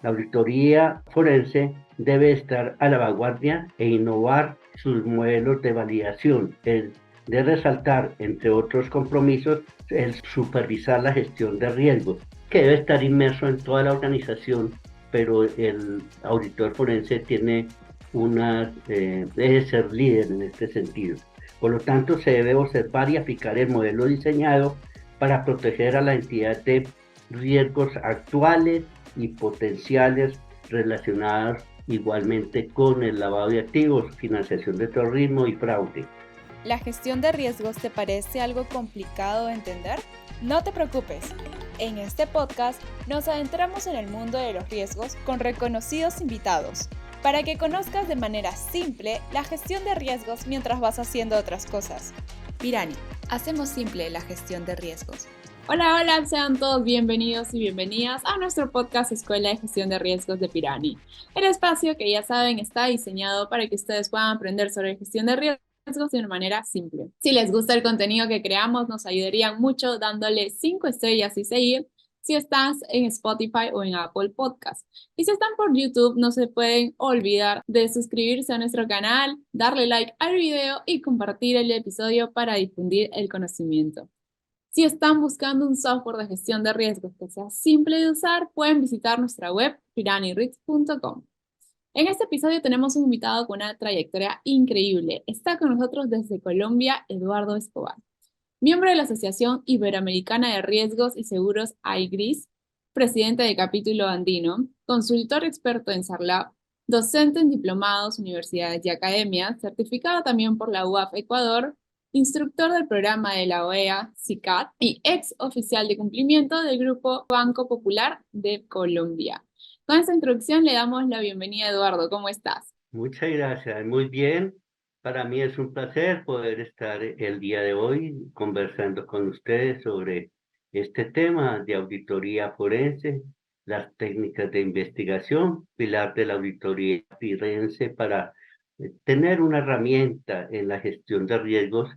La auditoría forense debe estar a la vanguardia e innovar sus modelos de validación, de resaltar, entre otros compromisos, el supervisar la gestión de riesgos, que debe estar inmerso en toda la organización, pero el auditor forense debe ser líder en este sentido. Por lo tanto, se debe observar y aplicar el modelo diseñado para proteger a la entidad de riesgos actuales y potenciales relacionados igualmente con el lavado de activos, financiación de terrorismo y fraude. ¿La gestión de riesgos te parece algo complicado de entender? No te preocupes. En este podcast nos adentramos en el mundo de los riesgos con reconocidos invitados, para que conozcas de manera simple la gestión de riesgos mientras vas haciendo otras cosas. Pirani, hacemos simple la gestión de riesgos. Hola, hola, sean todos bienvenidos y bienvenidas a nuestro podcast Escuela de Gestión de Riesgos de Pirani. El espacio que ya saben está diseñado para que ustedes puedan aprender sobre gestión de riesgos de una manera simple. Si les gusta el contenido que creamos, nos ayudarían mucho dándole 5 estrellas y seguir si estás en Spotify o en Apple Podcast. Y si están por YouTube, no se pueden olvidar de suscribirse a nuestro canal, darle like al video y compartir el episodio para difundir el conocimiento. Si están buscando un software de gestión de riesgos que sea simple de usar, pueden visitar nuestra web piranirix.com. En este episodio tenemos un invitado con una trayectoria increíble. Está con nosotros desde Colombia, Eduardo Escobar, miembro de la Asociación Iberoamericana de Riesgos y Seguros IGRIS, presidente de capítulo andino, consultor experto en SARLAB, docente en diplomados, universidades y academias, certificado también por la UAF Ecuador, instructor del programa de la OEA CICAT y ex oficial de cumplimiento del Grupo Banco Popular de Colombia. Con esta introducción le damos la bienvenida a Eduardo. ¿Cómo estás? Muchas gracias, muy bien. Para mí es un placer poder estar el día de hoy conversando con ustedes sobre este tema de auditoría forense, las técnicas de investigación, pilar de la auditoría forense para tener una herramienta en la gestión de riesgos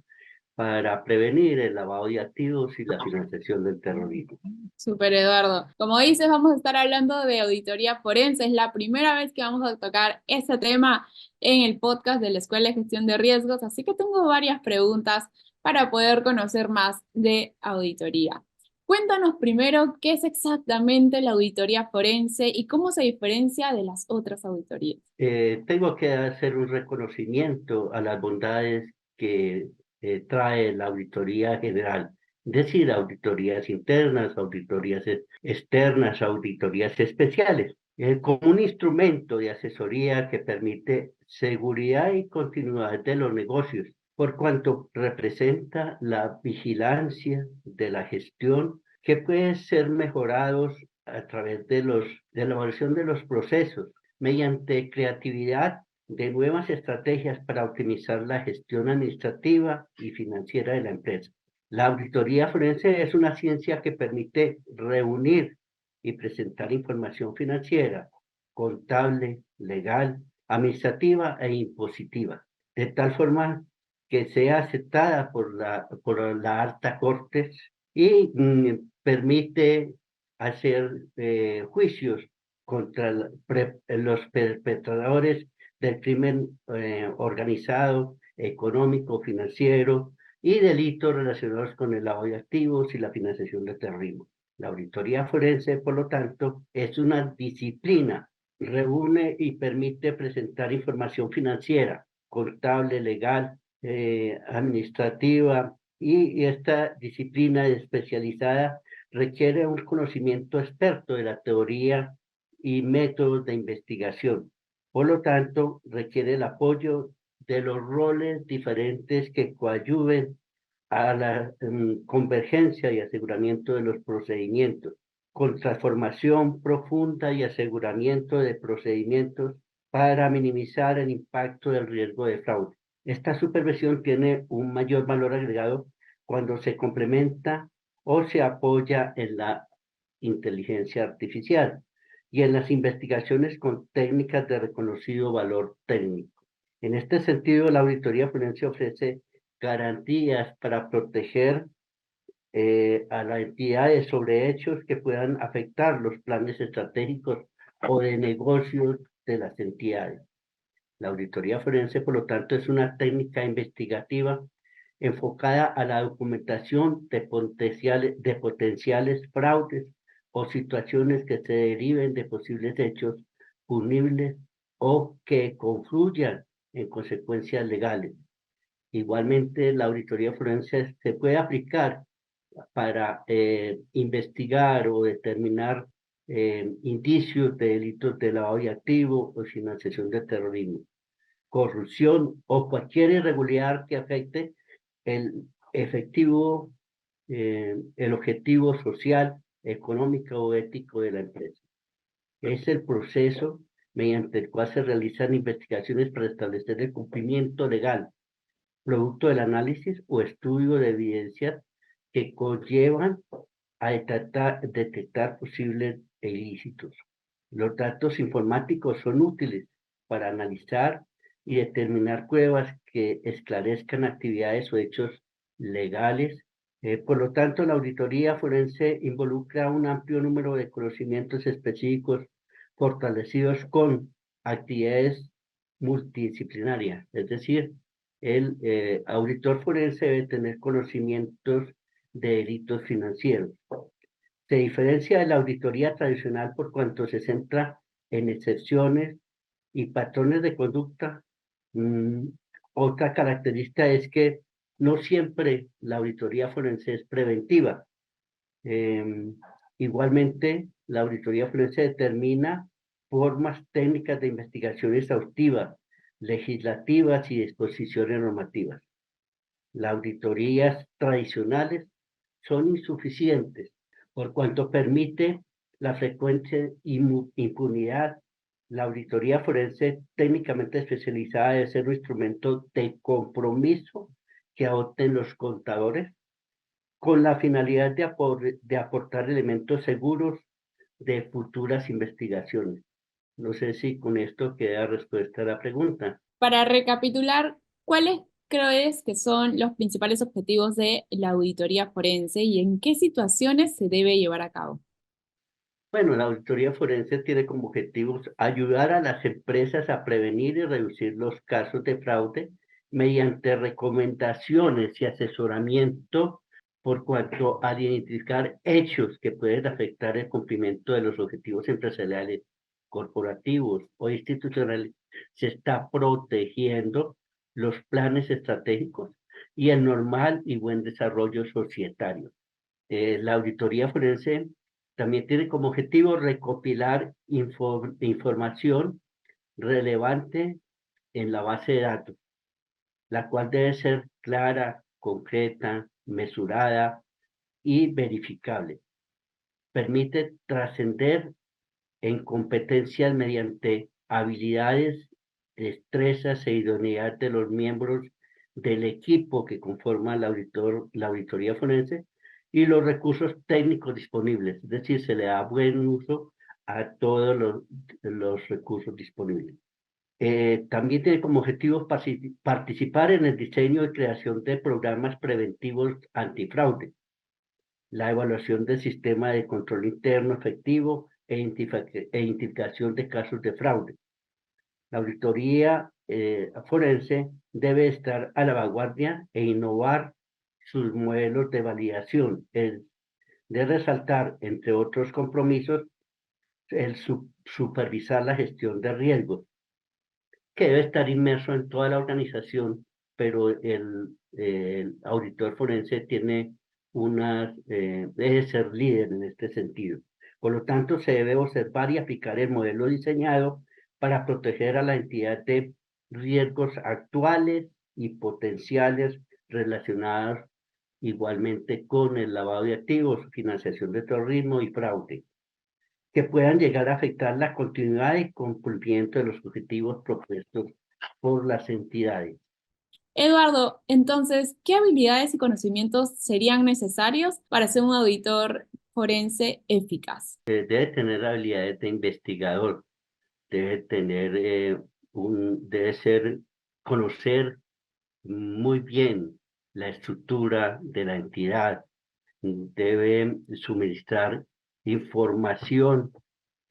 para prevenir el lavado de activos y la financiación del terrorismo. Super Eduardo. Como dices, vamos a estar hablando de auditoría forense. Es la primera vez que vamos a tocar ese tema en el podcast de la Escuela de Gestión de Riesgos, así que tengo varias preguntas para poder conocer más de auditoría. Cuéntanos primero qué es exactamente la auditoría forense y cómo se diferencia de las otras auditorías. Tengo que hacer un reconocimiento a las bondades que trae la auditoría general, es decir, auditorías internas, auditorías externas, auditorías especiales, como un instrumento de asesoría que permite seguridad y continuidad de los negocios, por cuanto representa la vigilancia de la gestión que puede ser mejorados a través de la evaluación de los procesos mediante creatividad de nuevas estrategias para optimizar la gestión administrativa y financiera de la empresa. La auditoría forense es una ciencia que permite reunir y presentar información financiera, contable, legal, administrativa e impositiva, de tal forma que sea aceptada por la alta corte y permite hacer juicios contra los perpetradores del crimen organizado, económico, financiero y delitos relacionados con el lavado de activos y la financiación del terrorismo. La auditoría forense, por lo tanto, es una disciplina, reúne y permite presentar información financiera, contable, legal, administrativa, y esta disciplina especializada requiere un conocimiento experto de la teoría y métodos de investigación. Por lo tanto, requiere el apoyo de los roles diferentes que coadyuven a la convergencia y aseguramiento de los procedimientos, con transformación profunda y aseguramiento de procedimientos para minimizar el impacto del riesgo de fraude. Esta supervisión tiene un mayor valor agregado cuando se complementa o se apoya en la inteligencia artificial y en las investigaciones con técnicas de reconocido valor técnico. En este sentido, la auditoría forense ofrece garantías para proteger a las entidades sobre hechos que puedan afectar los planes estratégicos o de negocios de las entidades. La auditoría forense, por lo tanto, es una técnica investigativa enfocada a la documentación de potenciales fraudes o situaciones que se deriven de posibles hechos punibles o que confluyan en consecuencias legales. Igualmente, la auditoría forense se puede aplicar para investigar o determinar indicios de delitos de lavado de activos o financiación de terrorismo, corrupción o cualquier irregularidad que afecte el efectivo, el objetivo social, económico o ético de la empresa. Es el proceso mediante el cual se realizan investigaciones para establecer el cumplimiento legal, producto del análisis o estudio de evidencias que conllevan a detectar posibles ilícitos. Los datos informáticos son útiles para analizar y determinar pruebas que esclarezcan actividades o hechos legales. Por lo tanto, la auditoría forense involucra un amplio número de conocimientos específicos fortalecidos con actividades multidisciplinarias, es decir, el auditor forense debe tener conocimientos de delitos financieros. Se diferencia de la auditoría tradicional por cuanto se centra en excepciones y patrones de conducta. Otra característica es que no siempre la auditoría forense es preventiva. Igualmente, la auditoría forense determina formas técnicas de investigación exhaustivas, legislativas y disposiciones normativas. Las auditorías tradicionales son insuficientes por cuanto permite la frecuente impunidad. La auditoría forense técnicamente especializada debe ser un instrumento de compromiso que adopten los contadores con la finalidad de aportar elementos seguros de futuras investigaciones. No sé si con esto queda respuesta a la pregunta. Para recapitular, ¿cuáles crees que son los principales objetivos de la auditoría forense y en qué situaciones se debe llevar a cabo? Bueno, la auditoría forense tiene como objetivos ayudar a las empresas a prevenir y reducir los casos de fraude mediante recomendaciones y asesoramiento por cuanto a identificar hechos que pueden afectar el cumplimiento de los objetivos empresariales, corporativos o institucionales. Se está protegiendo los planes estratégicos y el normal y buen desarrollo societario. La auditoría forense también tiene como objetivo recopilar información relevante en la base de datos, la cual debe ser clara, concreta, mesurada y verificable. Permite trascender en competencias mediante habilidades, destrezas e idoneidad de los miembros del equipo que conforma la auditoría forense y los recursos técnicos disponibles, es decir, se le da buen uso a todos los recursos disponibles. También tiene como objetivo participar en el diseño y creación de programas preventivos antifraude, la evaluación del sistema de control interno efectivo e identificación de casos de fraude. La auditoría forense debe estar a la vanguardia e innovar sus modelos de validación, de resaltar, entre otros compromisos, el supervisar la gestión de riesgos, que debe estar inmerso en toda la organización, pero el auditor forense tiene debe ser líder en este sentido. Por lo tanto, se debe observar y aplicar el modelo diseñado para proteger a la entidad de riesgos actuales y potenciales relacionados igualmente con el lavado de activos, financiación de terrorismo y fraude, que puedan llegar a afectar la continuidad y cumplimiento de los objetivos propuestos por las entidades. Eduardo, entonces, ¿qué habilidades y conocimientos serían necesarios para ser un auditor forense eficaz? Debe tener habilidades de investigador, debe tener conocer muy bien la estructura de la entidad, debe suministrar información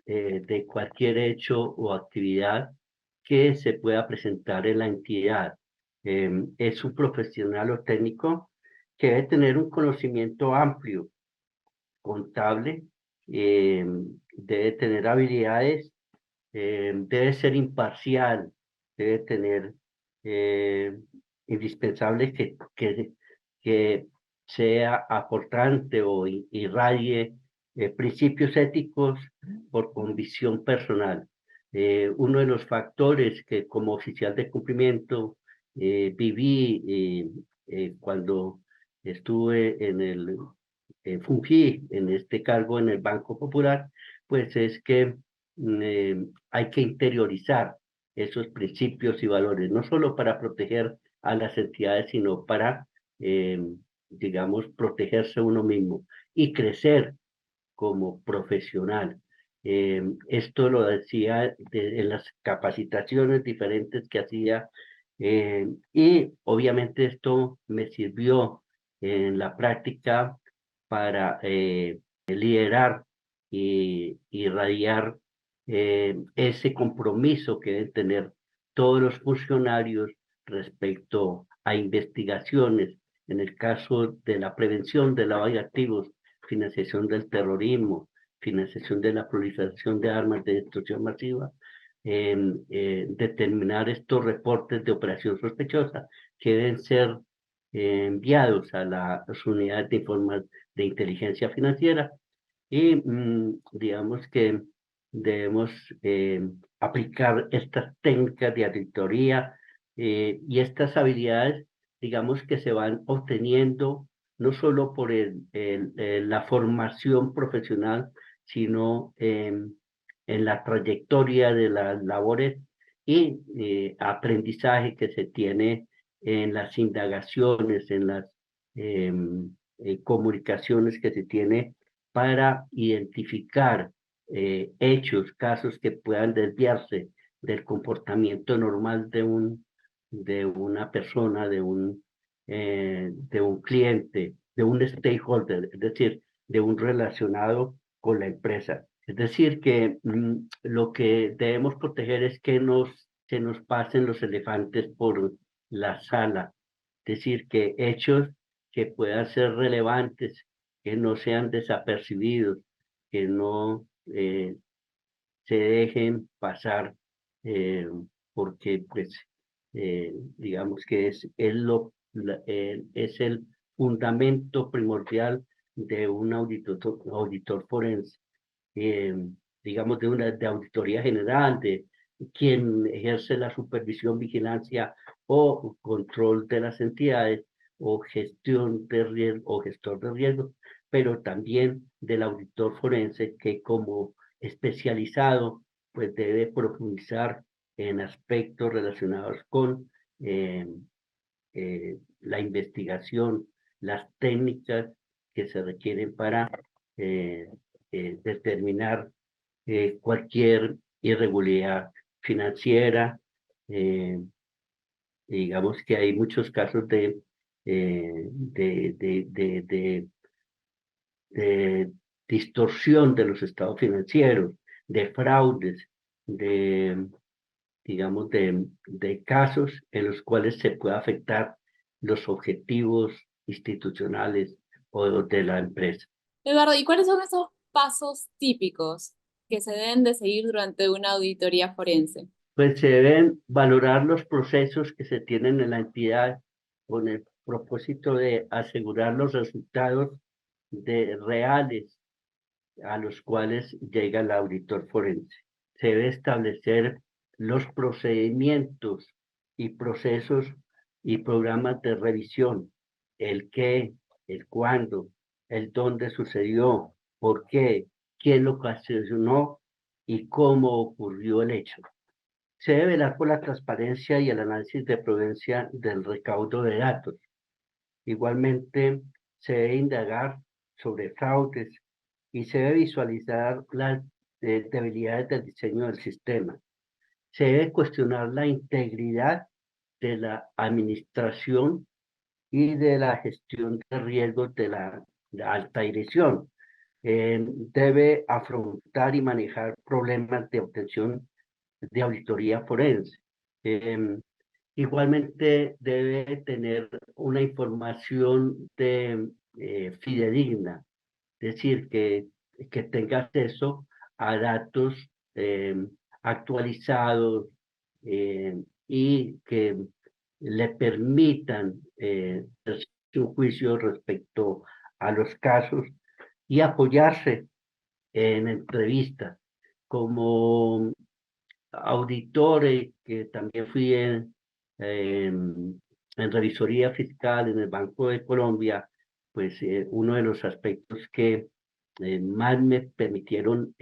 de cualquier hecho o actividad que se pueda presentar en la entidad. Es un profesional o técnico que debe tener un conocimiento amplio, contable, debe tener habilidades, debe ser imparcial, debe tener eh, indispensable que sea aportante o irradie principios éticos por convicción personal. Uno de los factores que como oficial de cumplimiento viví cuando estuve fungí en este cargo en el Banco Popular, pues es que hay que interiorizar esos principios y valores, no solo para proteger a las entidades, sino para, digamos, protegerse uno mismo y crecer como profesional. Esto lo decía en las capacitaciones diferentes que hacía y obviamente esto me sirvió en la práctica para liderar y irradiar ese compromiso que deben tener todos los funcionarios respecto a investigaciones en el caso de la prevención del lavado de activos, financiación del terrorismo, financiación de la proliferación de armas de destrucción masiva, determinar estos reportes de operación sospechosa que deben ser enviados a las unidades de inteligencia financiera y digamos que debemos aplicar estas técnicas de auditoría y estas habilidades, digamos que se van obteniendo no solo por la formación profesional, sino en la trayectoria de las labores y aprendizaje que se tiene en las indagaciones, en las comunicaciones que se tiene para identificar hechos, casos que puedan desviarse del comportamiento normal de una persona, de un cliente, de un stakeholder, es decir, de un relacionado con la empresa. Es decir, que lo que debemos proteger es que se nos pasen los elefantes por la sala. Es decir, que hechos que puedan ser relevantes, que no sean desapercibidos, que no se dejen pasar, porque pues digamos que es el fundamento primordial de un auditor forense, eh, digamos de auditoría general, de quien ejerce la supervisión, vigilancia o control de las entidades o gestión de riesgo o gestor de riesgo, pero también del auditor forense que como especializado pues debe profundizar en aspectos relacionados con la investigación, las técnicas que se requieren para eh, determinar cualquier irregularidad financiera. eh, digamos que hay muchos casos eh, de, de, de, de, de distorsión de los estados financieros, de fraudes, de, digamos, de casos en los cuales se puede afectar los objetivos institucionales o de la empresa. Eduardo, ¿y cuáles son esos pasos típicos que se deben de seguir durante una auditoría forense? Pues se deben valorar los procesos que se tienen en la entidad con el propósito de asegurar los resultados reales a los cuales llega el auditor forense. Se debe establecer los procedimientos y procesos y programas de revisión, el qué, el cuándo, el dónde sucedió, por qué, quién lo ocasionó y cómo ocurrió el hecho. Se debe velar por la transparencia y el análisis de prudencia del recaudo de datos. Igualmente, se debe indagar sobre fraudes y se debe visualizar las debilidades del diseño del sistema. Se debe cuestionar la integridad de la administración y de la gestión de riesgos de la alta dirección. debe afrontar y manejar problemas de obtención de auditoría forense. Igualmente debe tener una información fidedigna, es decir, que tenga acceso a datos eh, actualizados y que le permitan hacer un juicio respecto a los casos y apoyarse en entrevistas. Como auditor, que también fui en revisoría fiscal en el Banco de Colombia, pues uno de los aspectos que más me permitieron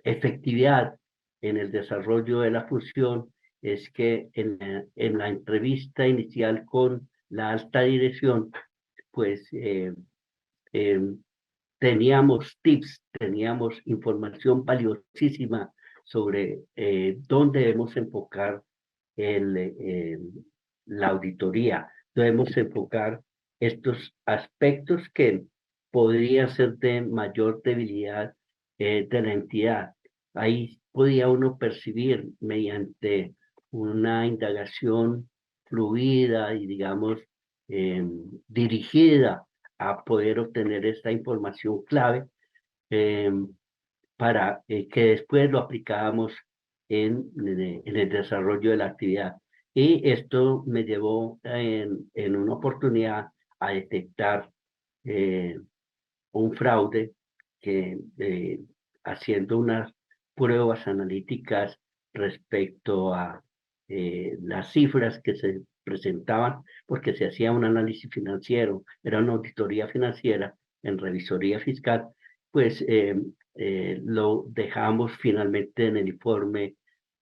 efectividad en el desarrollo de la función es que en la entrevista inicial con la alta dirección, pues eh, teníamos tips, teníamos información valiosísima sobre dónde debemos enfocar el, eh, la auditoría. Debemos enfocar estos aspectos que podrían ser de mayor debilidad de la entidad. Ahí podía uno percibir mediante una indagación fluida y, digamos, dirigida a poder obtener esta información clave eh, para que después lo aplicábamos en el desarrollo de la actividad. Y esto me llevó en una oportunidad a detectar eh, un fraude que haciendo unas pruebas analíticas respecto a las cifras que se presentaban, porque se hacía un análisis financiero, era una auditoría financiera en revisoría fiscal, pues lo dejamos finalmente en el informe,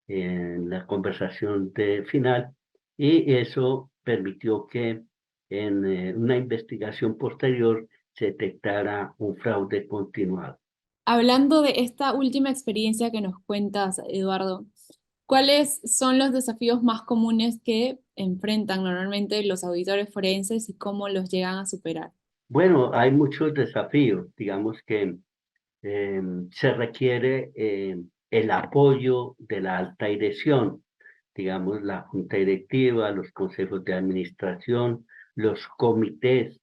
en la conversación final, y eso permitió que en una investigación posterior se detectara un fraude continuado. Hablando de esta última experiencia que nos cuentas, Eduardo, ¿cuáles son los desafíos más comunes que enfrentan normalmente los auditores forenses y cómo los llegan a superar? Bueno, hay muchos desafíos, digamos que se requiere el apoyo de la alta dirección, digamos, la junta directiva, los consejos de administración, los comités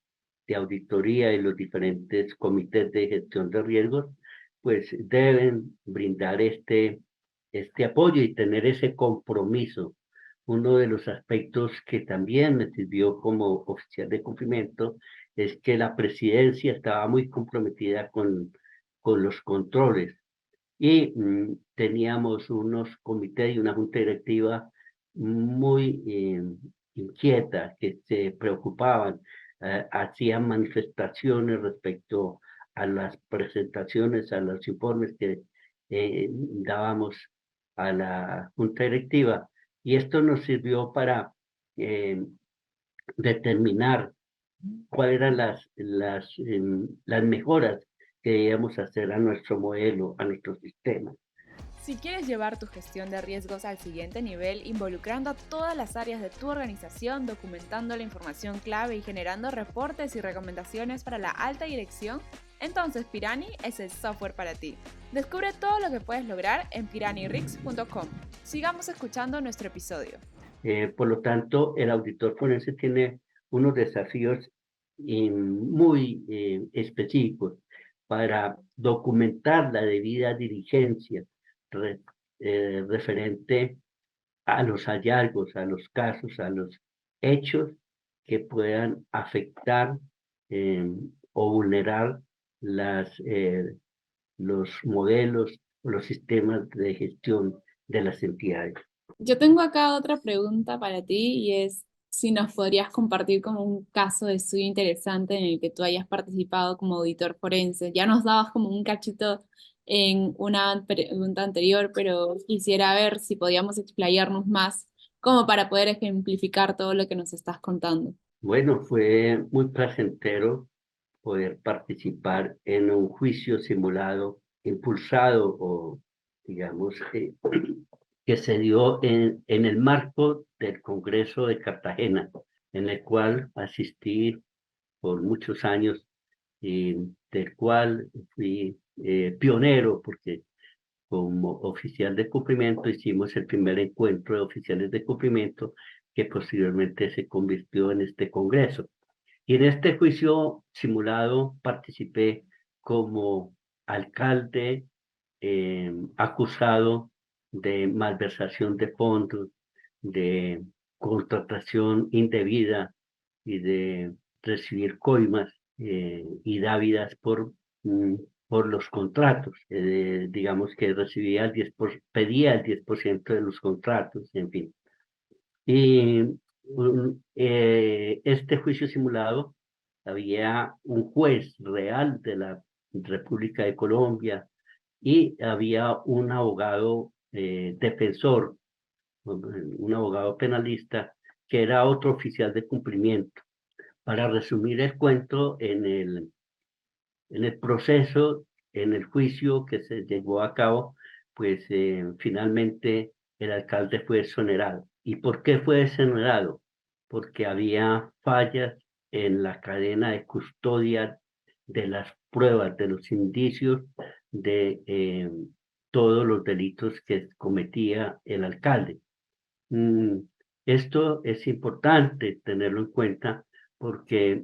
de auditoría y los diferentes comités de gestión de riesgos, pues deben brindar este apoyo y tener ese compromiso. Uno de los aspectos que también me sirvió como oficial de cumplimiento es que la presidencia estaba muy comprometida con los controles y teníamos unos comités y una junta directiva muy inquietas que se preocupaban, hacían manifestaciones respecto a las presentaciones, a los informes que dábamos a la junta directiva, y esto nos sirvió para eh, determinar cuáles eran las mejoras que debíamos hacer a nuestro modelo, a nuestro sistema. Si quieres llevar tu gestión de riesgos al siguiente nivel, involucrando a todas las áreas de tu organización, documentando la información clave y generando reportes y recomendaciones para la alta dirección, entonces Pirani es el software para ti. Descubre todo lo que puedes lograr en piranirix.com. Sigamos escuchando nuestro episodio. Por lo tanto, el auditor forense tiene unos desafíos muy específicos para documentar la debida diligencia referente a los hallazgos, a los casos, a los hechos que puedan afectar o vulnerar los modelos o los sistemas de gestión de las entidades. Yo tengo acá otra pregunta para ti y es si nos podrías compartir como un caso de estudio interesante en el que tú hayas participado como auditor forense. Ya nos dabas como un cachito en una pregunta anterior, pero quisiera ver si podíamos explayarnos más como para poder ejemplificar todo lo que nos estás contando. Bueno, fue muy placentero poder participar en un juicio simulado, impulsado o, digamos, que se dio en el marco del Congreso de Cartagena, en el cual asistí por muchos años y del cual fui pionero, porque como oficial de cumplimiento hicimos el primer encuentro de oficiales de cumplimiento que posteriormente se convirtió en este congreso. Y en este juicio simulado participé como alcalde acusado de malversación de fondos, de contratación indebida y de recibir coimas y dávidas mm, por los contratos. Digamos que recibía pedía el 10% de los contratos, en fin. Y este juicio simulado, había un juez real de la República de Colombia y había un abogado defensor, un abogado penalista, que era otro oficial de cumplimiento. Para resumir el cuento, en el proceso, en el juicio que se llevó a cabo, pues finalmente el alcalde fue exonerado. ¿Y por qué fue exonerado? Porque había fallas en la cadena de custodia de las pruebas, de los indicios de todos los delitos que cometía el alcalde. Mm, Esto es importante tenerlo en cuenta porque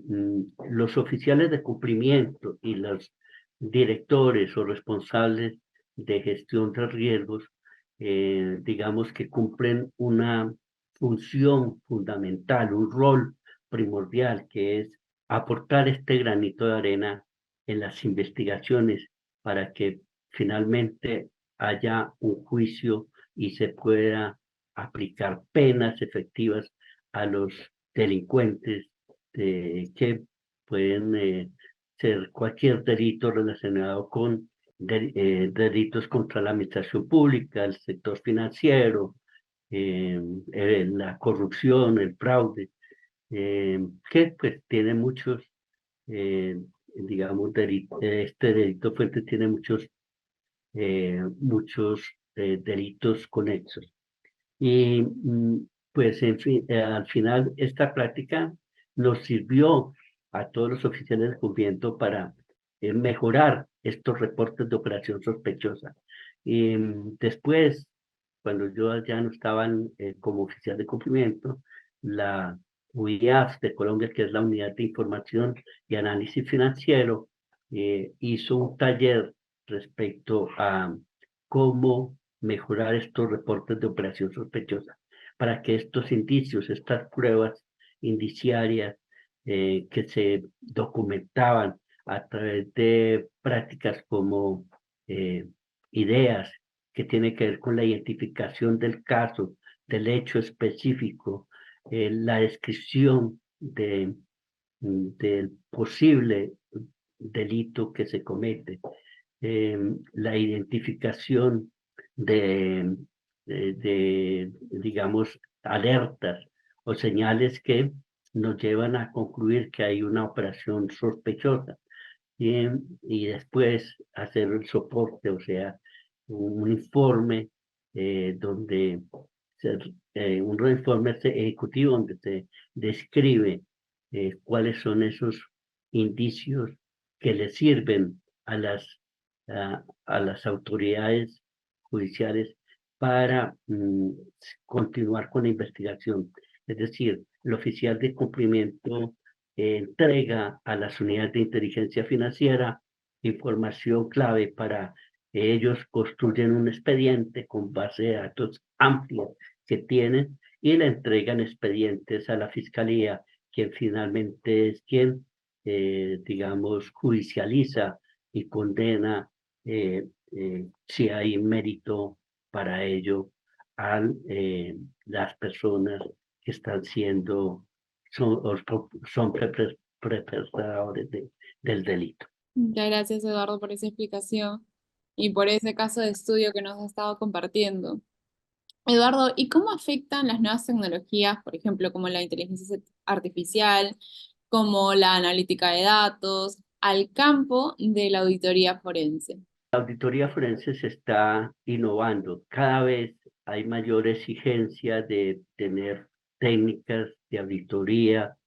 los oficiales de cumplimiento y los directores o responsables de gestión de riesgos, digamos que cumplen una función fundamental, un rol primordial, que es aportar este granito de arena en las investigaciones para que finalmente haya un juicio y se pueda aplicar penas efectivas a los delincuentes que pueden ser cualquier delito relacionado con delitos contra la administración pública, el sector financiero, la corrupción, el fraude, que pues tiene muchos, digamos, este delito fuente tiene muchos delitos conexos. Y pues en fin, al final esta práctica nos sirvió a todos los oficiales de cumplimiento para mejorar estos reportes de operación sospechosa. Y después, cuando yo ya no estaba como oficial de cumplimiento, la UIAF de Colombia, que es la Unidad de Información y Análisis Financiero, hizo un taller respecto a cómo mejorar estos reportes de operación sospechosa para que estos indicios, estas pruebas indiciarias que se documentaban a través de prácticas como ideas que tienen que ver con la identificación del caso, del hecho específico, la descripción del posible delito que se comete, la identificación digamos, alertas o señales que nos llevan a concluir que hay una operación sospechosa y después hacer el soporte, o sea, un informe donde un informe ejecutivo donde se describe cuáles son esos indicios que le sirven a las autoridades judiciales para continuar con la investigación. Es decir, el oficial de cumplimiento entrega a las unidades de inteligencia financiera información clave para que ellos construyen un expediente con base de datos amplios que tienen y le entregan expedientes a la fiscalía, quien finalmente es quien, digamos, judicializa y condena si hay mérito para ello a las personas que están siendo, son perpetradores del delito. Muchas gracias, Eduardo, por esa explicación y por ese caso de estudio que nos has estado compartiendo. Eduardo, ¿y cómo afectan las nuevas tecnologías, por ejemplo, como la inteligencia artificial, como la analítica de datos, al campo de la auditoría forense? La auditoría forense se está innovando. Cada vez hay mayor exigencia de tener técnicas de auditoría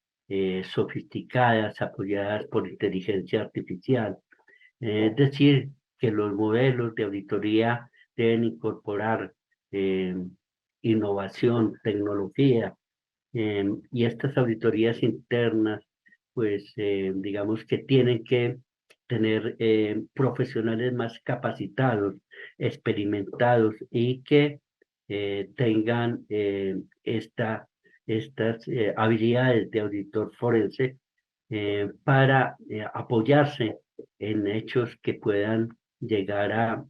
sofisticadas, apoyadas por inteligencia artificial. Es decir, que los modelos de auditoría deben incorporar innovación, tecnología, y estas auditorías internas, pues digamos que tienen que tener profesionales más capacitados, experimentados y que tengan estas habilidades de auditor forense para apoyarse en hechos que puedan llegar a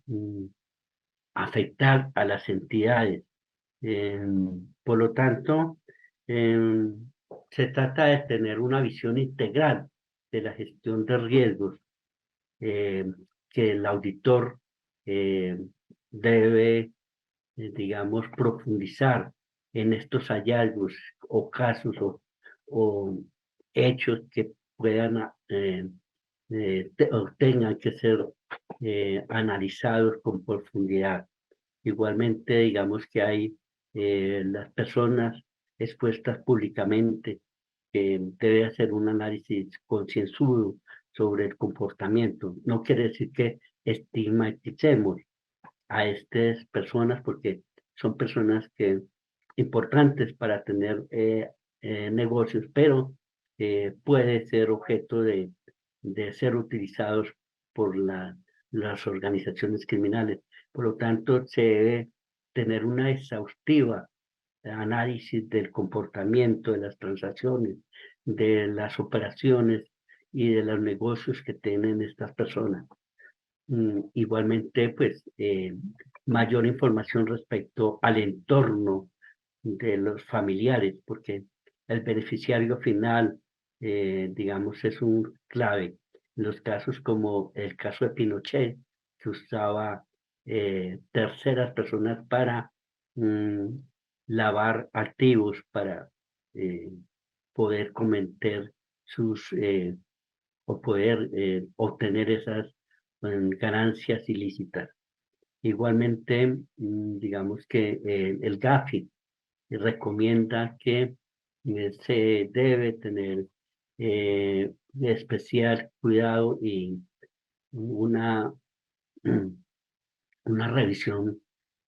afectar a las entidades. Por lo tanto, se trata de tener una visión integral de la gestión de riesgos eh, que el auditor eh, debe, digamos, profundizar en estos hallazgos o casos o hechos que puedan o tengan que ser analizados con profundidad. Igualmente, digamos que hay las personas expuestas públicamente que debe hacer un análisis concienzudo sobre el comportamiento. No quiere decir que estigmaticemos a estas personas porque son personas que importantes para tener negocios, pero puede ser objeto de ser utilizados por las organizaciones criminales. Por lo tanto, se debe tener una exhaustiva análisis del comportamiento de las transacciones, de las operaciones y de los negocios que tienen estas personas. Igualmente, pues, mayor información respecto al entorno de los familiares, porque el beneficiario final, digamos, es un clave. En los casos como el caso de Pinochet, que usaba terceras personas para mm, lavar activos, para eh, poder cometer sus o poder obtener esas ganancias ilícitas. Igualmente, digamos que el GAFI recomienda que se debe tener especial cuidado y una, una revisión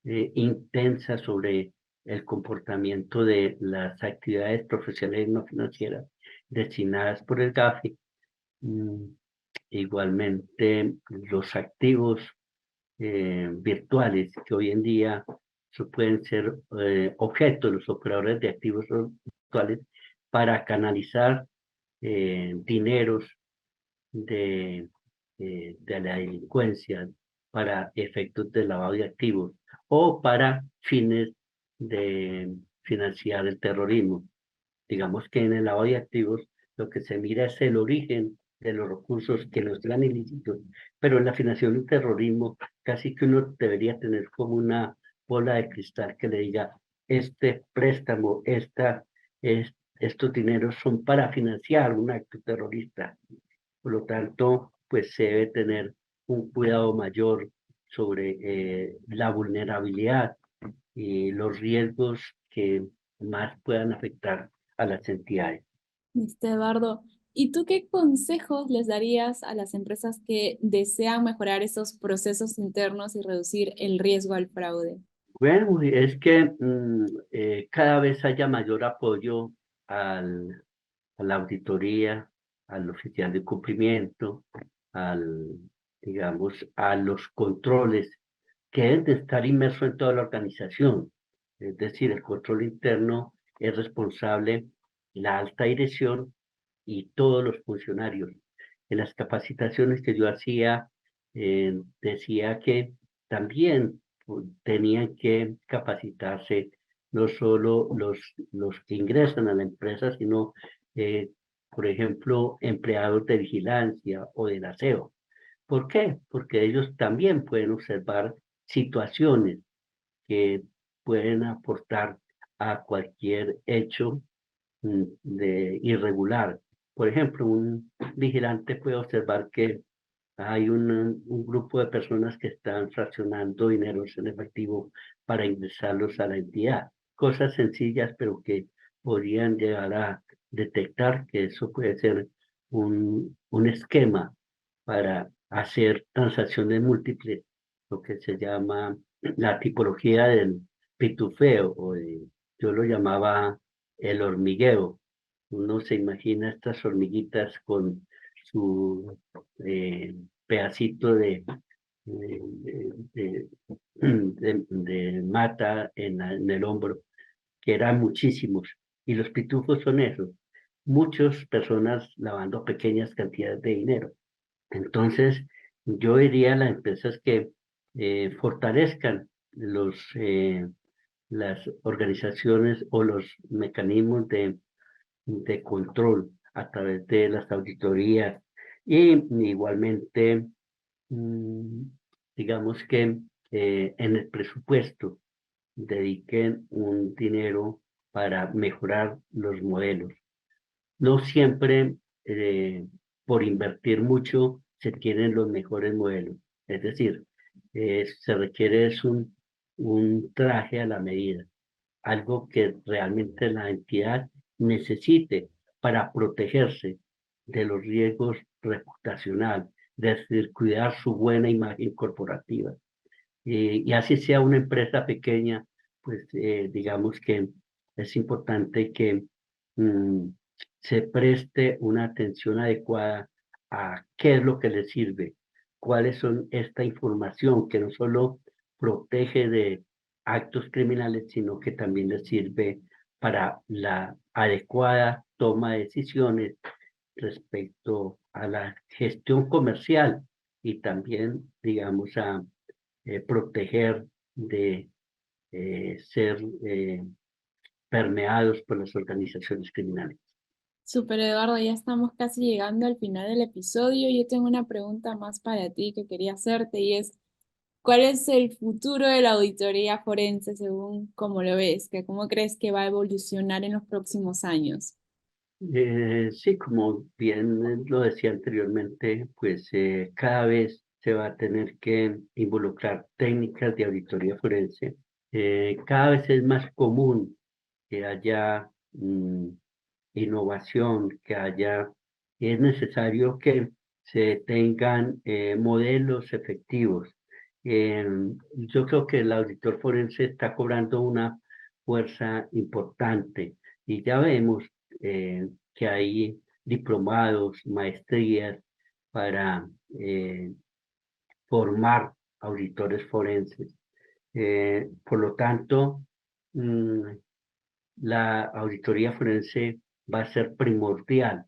intensa sobre el comportamiento de las actividades profesionales no financieras destinadas por el GAFI. Igualmente, los activos virtuales que hoy en día pueden ser objeto de los operadores de activos virtuales para canalizar dineros de la delincuencia para efectos de lavado de activos o para fines de financiar el terrorismo. Digamos que en el lavado de activos lo que se mira es el origen de los recursos que los dan ilícitos, pero en la financiación del terrorismo casi que uno debería tener como una bola de cristal que le diga, este préstamo, estos dineros son para financiar un acto terrorista. Por lo tanto, pues se debe tener un cuidado mayor sobre la vulnerabilidad y los riesgos que más puedan afectar a las entidades. Eduardo, ¿y tú qué consejos les darías a las empresas que desean mejorar esos procesos internos y reducir el riesgo al fraude? Bueno, es que cada vez haya mayor apoyo a la auditoría, al oficial de cumplimiento, al, digamos, a los controles que deben de estar inmersos en toda la organización. Es decir, el control interno es responsable la alta dirección y todos los funcionarios. En las capacitaciones que yo hacía, decía que también tenían que capacitarse no solo los que ingresan a la empresa, sino, eh, por ejemplo, empleados de vigilancia o del aseo. ¿Por qué? Porque ellos también pueden observar situaciones que pueden aportar a cualquier hecho de irregular. Por ejemplo, un vigilante puede observar que hay un grupo de personas que están fraccionando dineros en efectivo para ingresarlos a la entidad. Cosas sencillas, pero que podrían llegar a detectar que eso puede ser un esquema para hacer transacciones múltiples, lo que se llama la tipología del pitufeo, yo lo llamaba el hormigueo. Uno se imagina estas hormiguitas con su pedacito de, de mata en el hombro, que eran muchísimos. Y los pitufos son esos, muchas personas lavando pequeñas cantidades de dinero. Entonces, yo diría a las empresas que fortalezcan las organizaciones o los mecanismos de control a través de las auditorías y igualmente, mm, digamos que en el presupuesto dediquen un dinero para mejorar los modelos. No siempre por invertir mucho se tienen los mejores modelos. Es decir, se requiere es un traje a la medida, algo que realmente la entidad necesite para protegerse de los riesgos reputacionales, es decir, cuidar su buena imagen corporativa. Y así sea una empresa pequeña, pues digamos que es importante que mm, se preste una atención adecuada a qué es lo que le sirve, cuáles son esta información que no solo protege de actos criminales, sino que también le sirve para la adecuada toma de decisiones respecto a la gestión comercial y también, digamos, a proteger de ser permeados por las organizaciones criminales. Super Eduardo, ya estamos casi llegando al final del episodio. Yo tengo una pregunta más para ti que quería hacerte y es, ¿cuál es el futuro de la auditoría forense según cómo lo ves? ¿Cómo crees que va a evolucionar en los próximos años? Sí, como bien lo decía anteriormente, pues cada vez se va a tener que involucrar técnicas de auditoría forense. Cada vez es más común que haya innovación, que haya, es necesario que se tengan modelos efectivos. Yo creo que el auditor forense está cobrando una fuerza importante y ya vemos que hay diplomados, maestrías para formar auditores forenses. Por lo tanto, mm, la auditoría forense va a ser primordial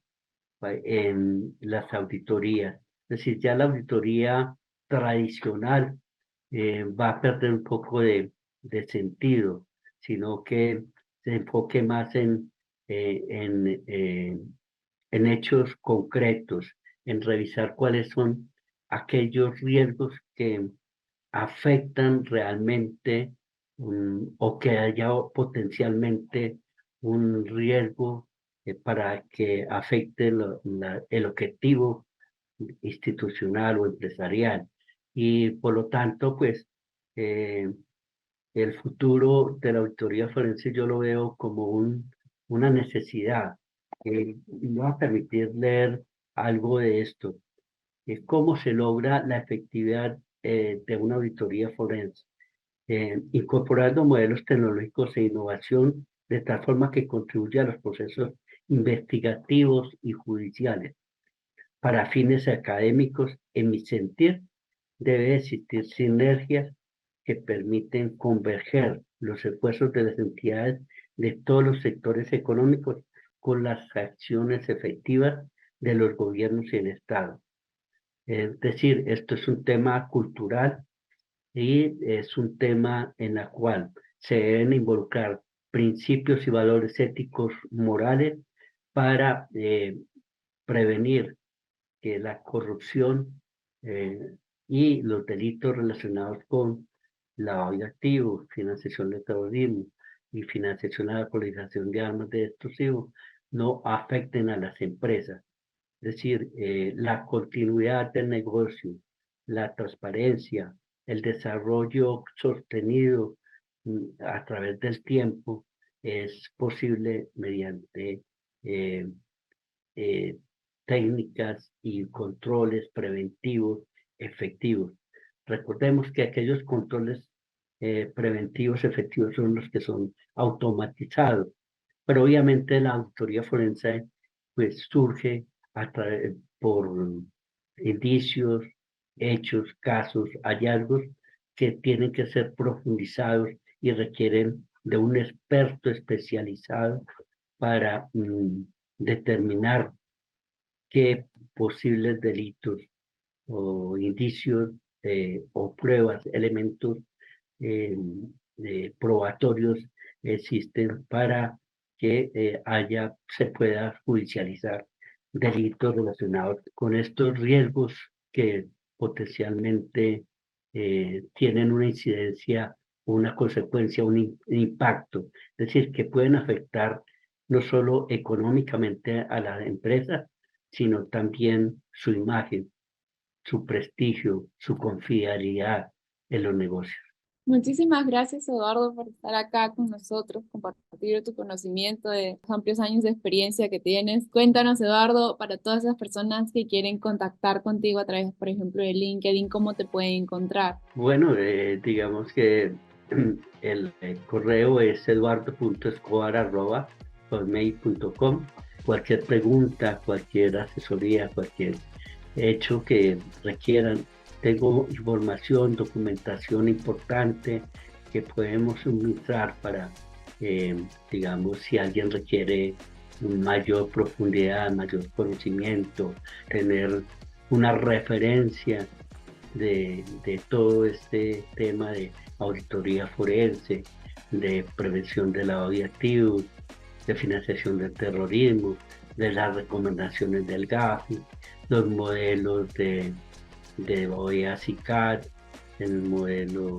en las auditorías. Es decir, ya la auditoría tradicional va a perder un poco de sentido, sino que se enfoque más en hechos concretos, en revisar cuáles son aquellos riesgos que afectan realmente o que haya potencialmente un riesgo para que afecte el objetivo institucional o empresarial. Y por lo tanto, pues eh, el futuro de la auditoría forense yo lo veo como una necesidad. Me va a permitir leer algo de esto. ¿Cómo se logra la efectividad de una auditoría forense? Incorporando modelos tecnológicos e innovación de tal forma que contribuya a los procesos investigativos y judiciales. Para fines académicos, en mi sentir, debe existir sinergias que permiten converger los esfuerzos de las entidades de todos los sectores económicos con las acciones efectivas de los gobiernos y el Estado. Es decir, esto es un tema cultural y es un tema en el cual se deben involucrar principios y valores éticos morales para prevenir que la corrupción eh, y los delitos relacionados con lavado de activos, financiación del terrorismo y financiación a la colonización de armas de explosivos no afecten a las empresas. Es decir, la continuidad del negocio, la transparencia, el desarrollo sostenido a través del tiempo es posible mediante eh, eh, técnicas y controles preventivos efectivos. Recordemos que aquellos controles preventivos efectivos son los que son automatizados, pero obviamente la auditoría forense pues surge por indicios, hechos, casos, hallazgos que tienen que ser profundizados y requieren de un experto especializado para determinar qué posibles delitos o indicios o pruebas, elementos eh, probatorios existen para que se pueda judicializar delitos relacionados con estos riesgos que potencialmente tienen una incidencia, una consecuencia, un impacto, es decir, que pueden afectar no solo económicamente a la empresa, sino también su imagen, su prestigio, su confiabilidad en los negocios. Muchísimas gracias, Eduardo, por estar acá con nosotros, compartir tu conocimiento de los amplios años de experiencia que tienes. Cuéntanos, Eduardo, para todas esas personas que quieren contactar contigo a través, por ejemplo, de LinkedIn, ¿cómo te pueden encontrar? Bueno, digamos que el correo es eduardo.escobar@hotmail.com. Cualquier pregunta, cualquier asesoría, cualquier hecho que requieran. Tengo información, documentación importante que podemos suministrar para, digamos, si alguien requiere mayor profundidad, mayor conocimiento, tener una referencia de todo este tema de auditoría forense, de prevención de lavado de activos, de financiación del terrorismo, de las recomendaciones del GAFI, los modelos de OEA-SICAD, el modelo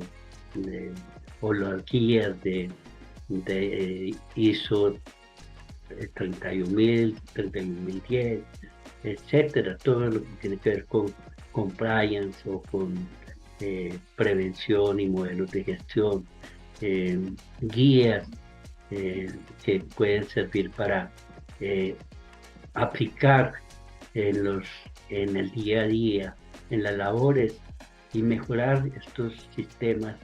o las guías de ISO 31000, 31010, etcétera, todo lo que tiene que ver con compliance o con prevención y modelos de gestión, guías que pueden servir para aplicar en el día a día, en las labores y mejorar estos sistemas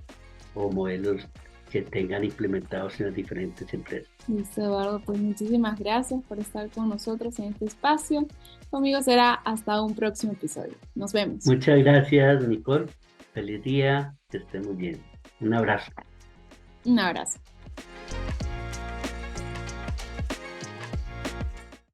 o modelos que tengan implementados en las diferentes empresas. Listo, Eduardo, pues muchísimas gracias por estar con nosotros en este espacio. Conmigo será hasta un próximo episodio. Nos vemos. Muchas gracias, Nicole. Feliz día, que esté muy bien. Un abrazo. Un abrazo.